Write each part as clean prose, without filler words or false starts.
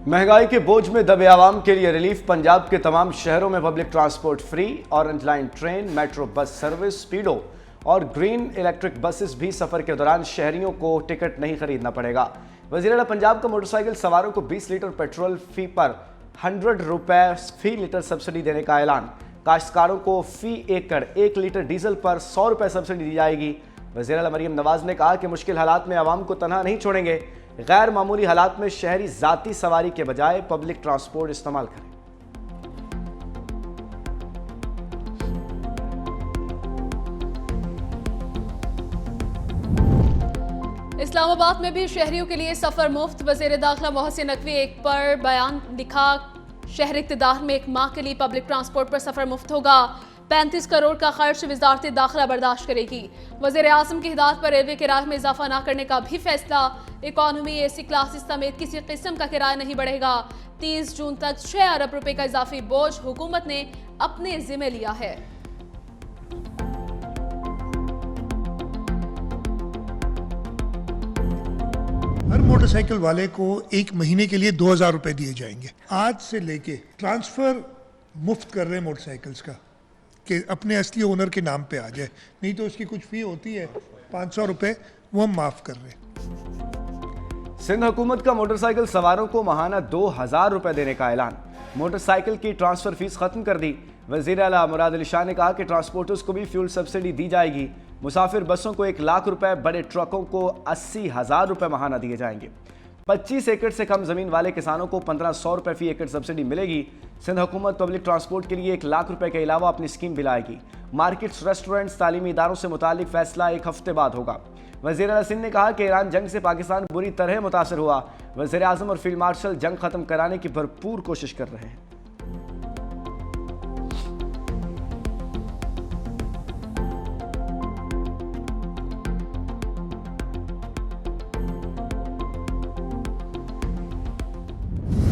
महंगाई के बोझ में दबे आवाम के लिए रिलीफ। पंजाब के तमाम शहरों में public transport free. Orange line train, metro bus service, Speedo और ग्रीन इलेक्ट्रिक बसेस भी सफर के दौरान शहरियों को टिकट नहीं खरीदना पड़ेगा। वज़ीर-ए-आला पंजाब का मोटरसाइकिल सवारों को 20 लीटर पेट्रोल फी पर 100 रुपए फी लीटर सब्सिडी देने का ऐलान। काश्तकारों को फी एकड़ 1 लीटर डीजल पर 100 रुपए सब्सिडी दी जाएगी। वज़ीर-ए-आला मरियम नवाज ने कहा कि मुश्किल हालात में आवाम को तनहा नहीं छोड़ेंगे। गैर मामूली हालात में शहरी जाती सवारी के बजाय पब्लिक ट्रांसपोर्ट इस्तेमाल करें। इस्लामाबाद में भी शहरियों के लिए सफर मुफ्त। वज़ीर दाखिला मोहसिन नकवी एक पर बयान लिखा, शहर इक़्तिदार में एक माह के लिए पब्लिक ट्रांसपोर्ट पर सफर मुफ्त होगा। 35 करोड़ का खर्च वज़ारत दाखिला बर्दाश्त करेगी। वज़ीर आज़म की हिदायत पर रेलवे किराए में इजाफा न करने का भी फैसला। इकॉनमी AC क्लासेस समेत किसी किस्म का किराया नहीं बढ़ेगा। 30 जून तक 6 अरब रुपए का इजाफी बोझ हुकूमत ने अपने जिम्मे लिया है। हर मोटरसाइकिल वाले को 1 महीने के लिए 2000 रुपए दिए जाएंगे। आज से लेके ट्रांसफर मुफ्त कर रहे हैं मोटरसाइकिल्स का कि अपने असली ओनर के नाम पे आ जाए, नहीं तो उसकी कुछ फी होती है 500 रुपए, वो हम माफ कर रहे हैं। सिंध हुकूमत का मोटरसाइकिल सवारों को माहाना 2000 रुपए देने का ऐलान। मोटरसाइकिल की ट्रांसफर फीस खत्म कर दी। वज़ीर आला मुराद अली शाह ने कहा कि ट्रांसपोर्टर्स को भी फ्यूल सब्सिडी दी जाएगी। मुसाफिर बसों को 1 लाख रुपए, बड़े ट्रकों को 80,000 रुपए माहाना दिए जाएंगे। 25 एकड़ से कम जमीन वाले किसानों को 1500 रुपए फी एकड़ सब्सिडी मिलेगी। सिंध हुकूमत पब्लिक ट्रांसपोर्ट के लिए 1 लाख रुपए के अलावा अपनी स्कीम भी लाएगी। मार्केट्स, रेस्टोरेंट्स, तालीमी इदारों से मुतालिक फैसला 1 हफ्ते बाद होगा। वज़ीर आला सिंध ने कहा कि ईरान जंग से पाकिस्तान बुरी तरह मुतासर हुआ। वज़ीर आज़म और फील्ड मार्शल जंग खत्म कराने की भरपूर कोशिश कर रहे हैं।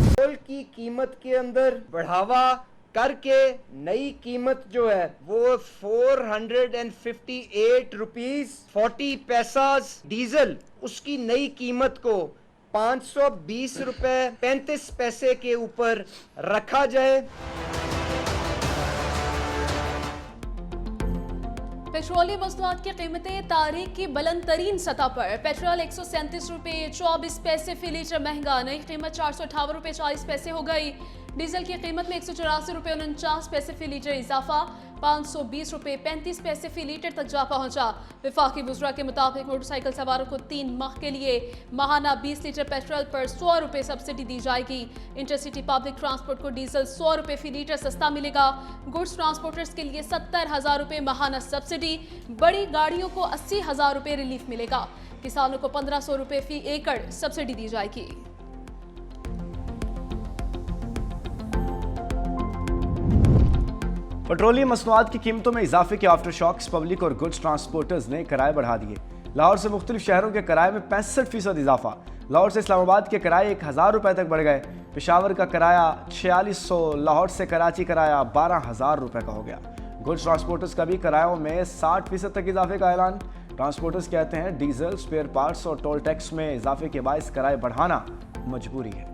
पेट्रोल की कीमत के अंदर बढ़ावा करके नई कीमत जो है वो 458 रुपीज 40 पैसा, डीजल उसकी नई कीमत को 520 रुपए 35 पैसे के ऊपर रखा जाए। पेट्रोलियम मसनूआत की कीमतें तारीख की बुलंद तरीन सतह पर। पेट्रोल 137 रुपए 24 पैसे फी लीटर महंगा, नई कीमत 458 रुपए 40 पैसे हो गई। डीजल की कीमत में 184 रुपए 49 पैसे फी लीटर इजाफा, 520 रुपए 35 पैसे फी लीटर तक जा पहुंचा। वफाकी वुज़रा के मुताबिक मोटरसाइकिल सवारों को 3 माह के लिए माहाना 20 लीटर पेट्रोल पर 100 रुपए सब्सिडी दी जाएगी। इंटरसिटी पब्लिक ट्रांसपोर्ट को डीजल 100 रुपए फी लीटर सस्ता मिलेगा। गुड्स ट्रांसपोर्टर्स के लिए 70,000 रुपए माहाना सब्सिडी, बड़ी गाड़ियों को 80,000 रुपए रिलीफ मिलेगा। किसानों को 1500 रुपए फी एकड़ सब्सिडी दी जाएगी। पेट्रोलियम मसनूआत की कीमतों में इजाफे के आफ्टर शॉक्स पब्लिक और गुड्स ट्रांसपोर्टर्स ने किराए बढ़ा दिए। लाहौर से मुख्तलिफ शहरों के किराए में 65% इजाफा। लाहौर से इस्लामाबाद के किराए 1000 रुपए तक बढ़ गए। पेशावर का किराया 4600, लाहौर से कराची किराया 12,000 रुपए का हो गया। गुड्स ट्रांसपोर्टर्स का भी किरायों में 60% तक इजाफे का ऐलान। ट्रांसपोर्टर्स कहते हैं डीजल, स्पेयर पार्ट्स और टोल टैक्स में इजाफे के बायस किराए बढ़ाना मजबूरी है।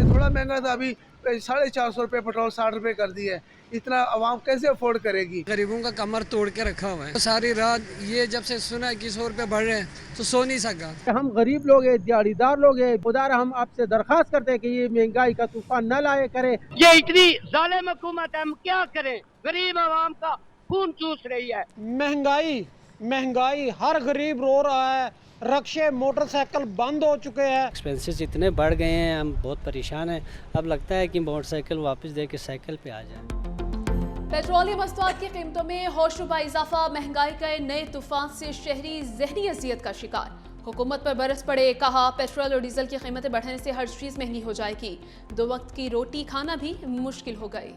थोड़ा महंगा था, अभी 450 रुपए पेट्रोल 60 रुपए कर दिए। इतना आवाम कैसे अफोर्ड करेगी? गरीबों का कमर तोड़ के रखा हुआ है। सारी रात ये जब से सुना है कि 100 रुपए बढ़ रहे हैं तो सो नहीं सका। हम गरीब लोग हैं, दिहाड़ीदार लोग हैं। खुदा हम आपसे दरखास्त करते हैं कि ये महंगाई का तूफान न लाए करे। ये इतनी जालिम हुकूमत है, हम क्या करें? गरीब आवाम का खून चूस रही है। महंगाई हर गरीब रो रहा है। रक्शे, मोटरसाइकिल बंद हो चुके हैं। एक्सपेंसेस इतने बढ़ गए हैं, हम बहुत परेशान हैं। अब लगता है कि मोटरसाइकिल वापस दे के साइकिल पे आ जाए। पेट्रोलियम मसनूआत की कीमतों में होशरुबा इजाफा, महंगाई के नए तूफान से शहरी जहनी अजियत का शिकार। हुकूमत पर बरस पड़े, कहा पेट्रोल और डीजल की कीमतें बढ़ने से हर चीज महंगी हो जाएगी। 2 वक्त की रोटी खाना भी मुश्किल हो गई।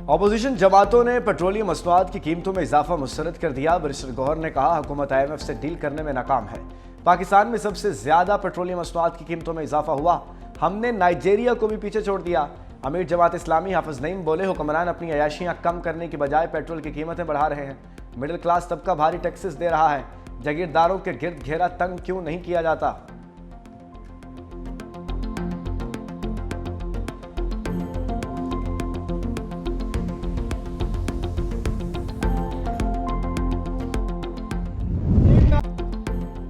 अपोजिशन जमातों ने पेट्रोलियम मसनूआत की कीमतों में इजाफा मुस्तरद कर दिया। बैरिस्टर गौहर ने कहा हुकूमत IMF से डील करने में नाकाम है। पाकिस्तान में सबसे ज्यादा पेट्रोलियम मसनूआत की कीमतों में इजाफा हुआ, हमने नाइजीरिया को भी पीछे छोड़ दिया। अमीर जमात इस्लामी हाफिज नईम बोले हुक्मरान अपनी अयाशियां कम करने की बजाय पेट्रोल की कीमतें बढ़ा रहे हैं। मिडिल क्लास तबका भारी टैक्सेस दे रहा है, जागीरदारों के गिर्द घेरा तंग क्यों नहीं किया जाता।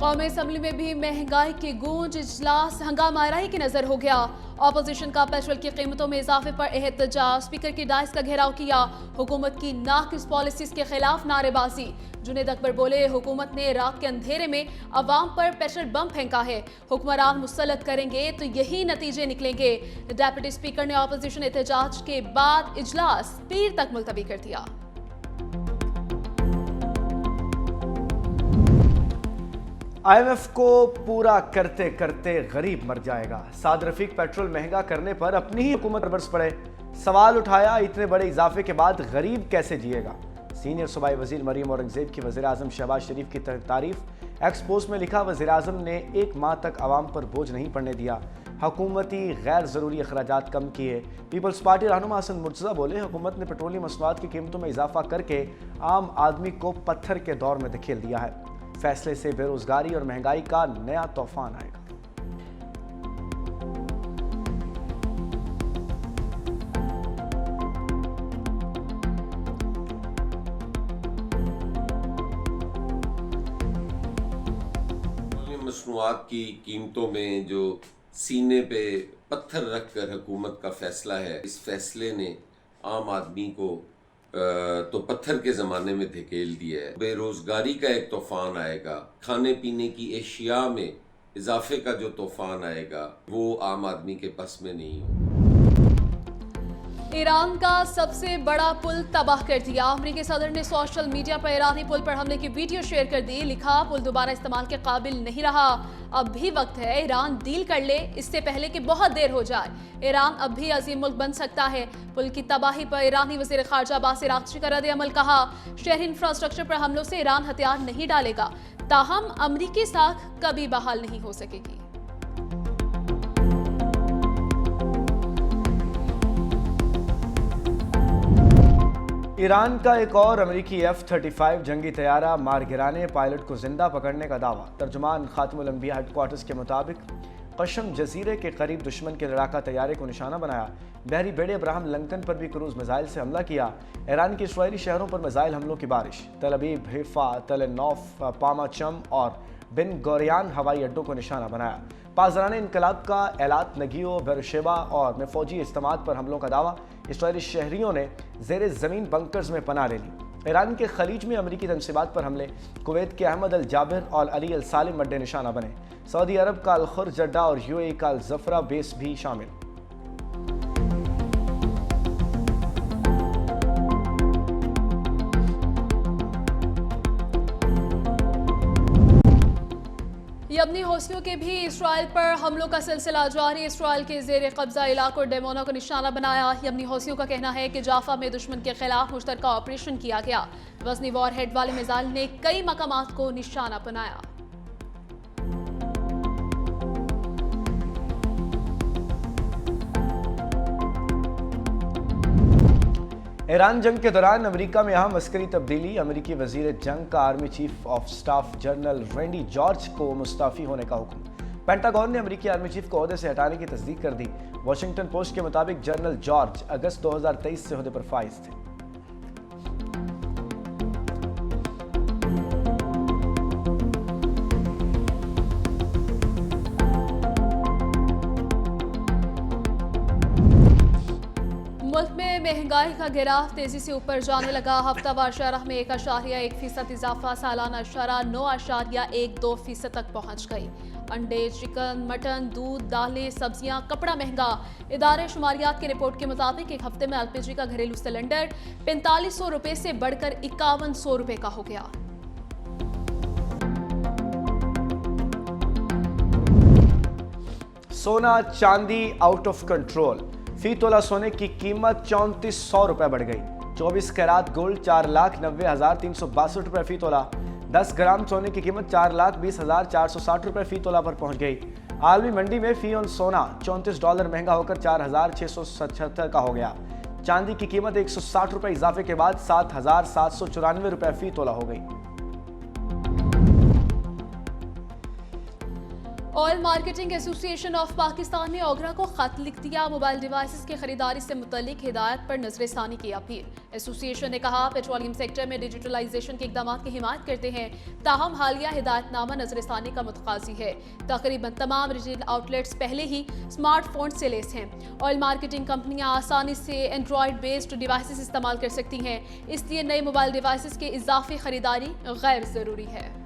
कौमी असम्बली में भी महंगाई की गूंज, इजलास हंगामाराही की नजर हो गया। ऑपोजिशन का पेट्रोल की कीमतों में इजाफे पर एहतजाज, स्पीकर की डायस का घेराव किया। हुकूमत की नाकिस पॉलिसीज के खिलाफ नारेबाजी। जुनेद अकबर बोले हुकूमत ने रात के अंधेरे में अवाम पर पेट्रोल बम फेंका है, हुक्मरान मुसल्लत करेंगे तो यही नतीजे निकलेंगे। डेप्यूटी स्पीकर ने ऑपोजिशन एहतजाज के बाद इजलास पीर तक मुलतवी कर दिया। IMF को पूरा करते करते गरीब मर जाएगा। साद रफीक पेट्रोल महंगा करने पर अपनी ही हुकूमत पर बरस पड़े। सवाल उठाया इतने बड़े इजाफे के बाद गरीब कैसे जिएगा। सीनियर सूबाई वजीर मरीम औरंगजेब की वज़ीर आज़म शहबाज शरीफ की तारीफ। एक्स पोस्ट में लिखा वज़ीर आज़म ने 1 माह तक आवाम पर बोझ नहीं पड़ने दिया, हुकूमती गैर ज़रूरी अखराजात कम किए। पीपल्स पार्टी रहनुमा हसन मुर्तज़ा बोले हुकूमत ने पेट्रोलियम मसनूआत की कीमतों में इजाफा करके आम आदमी को पत्थर के दौर में धकेल दिया है। फैसले से बेरोजगारी और महंगाई का नया तूफान आएगा। मसनूआत की कीमतों में जो सीने पे पत्थर रखकर हुकूमत का फैसला है, इस फैसले ने आम आदमी को तो पत्थर के ज़माने में धकेल दिया है। बेरोज़गारी का एक तूफ़ान आएगा, खाने पीने की एशिया में इजाफे का जो तूफ़ान आएगा वो आम आदमी के बस में नहीं हो। ईरान का सबसे बड़ा पुल तबाह कर दिया। अमेरिकी सदर ने सोशल मीडिया पर ईरानी पुल पर हमले की वीडियो शेयर कर दी। लिखा पुल दोबारा इस्तेमाल के काबिल नहीं रहा, अब भी वक्त है ईरान डील कर ले, इससे पहले कि बहुत देर हो जाए। ईरान अब भी अजीम मुल्क बन सकता है। पुल की तबाही पर ईरानी वज़ीर ख़ारजा अब्बास अराग़ची का रद्द-ए-अमल। कहा शहरी इंफ्रास्ट्रक्चर पर हमलों से ईरान हथियार नहीं डालेगा, ताहम अमरीकी साख कभी बहाल नहीं हो सकेगी। ईरान का एक और अमेरिकी F-35 जंगी तैयारा मार गिराने, पायलट को जिंदा पकड़ने का दावा। तर्जुमान खातिमुल अंबिया हेडक्वार्टर्स के मुताबिक कशम जजीरे के करीब दुश्मन के लड़ाका तैयारे को निशाना बनाया। बहरी बेड़े अब्राहम लंकन पर भी क्रूज मिसाइल से हमला किया। ईरान के इसराइली शहरों पर मिसाइल हमलों की बारिश। तल अबीब, हिफा, तल नौफ, पामाचम और बिन गोरियान हवाई अड्डों को निशाना बनाया। पासदारान इनकलाब का एलात, नगियो, बेरशेबा और में फौजी इस्तेमाल पर हमलों का दावा। इसराइली शहरियों ने ज़ेरे ज़मीन बंकर्स में पनाह ले ली। ईरान के खलीज में अमरीकी तनसीबात पर हमले। कुवैत के अहमद अल जाबिर और अली अल सालिम अड्डे निशाना बने। सऊदी अरब का अल खुर जड्डा और UAE का अल जफरा बेस भी शामिल। यमनी हौसियों के भी इसराइल पर हमलों का सिलसिला जारी। इसराइल के जेर कब्जा इलाकों डेमोना को निशाना बनाया। यमनी हौसियों का कहना है कि जाफा में दुश्मन के खिलाफ मुश्तरका ऑपरेशन किया गया। वजनी वॉर हेड वाले मिसाइल ने कई मकामात को निशाना बनाया। ईरान जंग के दौरान अमेरिका में अहम अस्करी तब्दीली। अमेरिकी वजीर जंग का army chief of staff general Randy George को मुस्ताफी होने का हुक्म। पेंटागन ने अमेरिकी आर्मी चीफ को ओहदे से हटाने की तस्दीक कर दी। वाशिंगटन पोस्ट के मुताबिक जनरल जॉर्ज अगस्त 2023 से ओहदे पर फाइज थे। मुल्क में महंगाई का गिराफ तेजी से ऊपर जाने लगा। हफ्तावार शरह में 1.1% इजाफा सालाना शरह 9.12% तक पहुंच गई। अंडे, चिकन, मटन, दूध, दालें, सब्जियां, कपड़ा महंगा। इदारे शुमारियात की रिपोर्ट के मुताबिक एक हफ्ते में LPG का घरेलू सिलेंडर 4500 रुपए से बढ़कर 5100 रुपए का हो गया। सोना चांदी आउट ऑफ कंट्रोल। फी तोला सोने की कीमत 3400 रुपए बढ़ गई। 24 कैरात गोल्ड 4,90,362 रुपये फी तोला। 10 ग्राम सोने की कीमत 4,20,460 रुपये फी तोला पर पहुंच गई। आलमी मंडी में फी ऑन सोना $34 महंगा होकर 4,677 का हो गया। चांदी की कीमत 160 रुपये इजाफे के बाद 7,794 रुपये फी तोला हो गई। Oil marketing association of Pakistan ने ओगरा को खत लिख दिया। मोबाइल डिवाइसेस की खरीदारी से मुतल्लिक हिदायत पर नजरसानी की अपील। एसोसिएशन ने कहा पेट्रोलियम सेक्टर में डिजिटलाइजेशन के इकदाम की हिमायत करते हैं, ताहम हालिया हिदायतनामा नजरसानी का मुतकाजी है। तकरीबन तमाम रिटेल आउटलेट्स पहले ही स्मार्टफोन से लेस हैं। ऑयल मार्केटिंग कंपनियां आसानी से एंड्रॉयड बेस्ड डिवाइसेस इस्तेमाल कर सकती हैं, इसलिए नए मोबाइल डिवाइसेस के इजाफी खरीदारी गैर जरूरी है।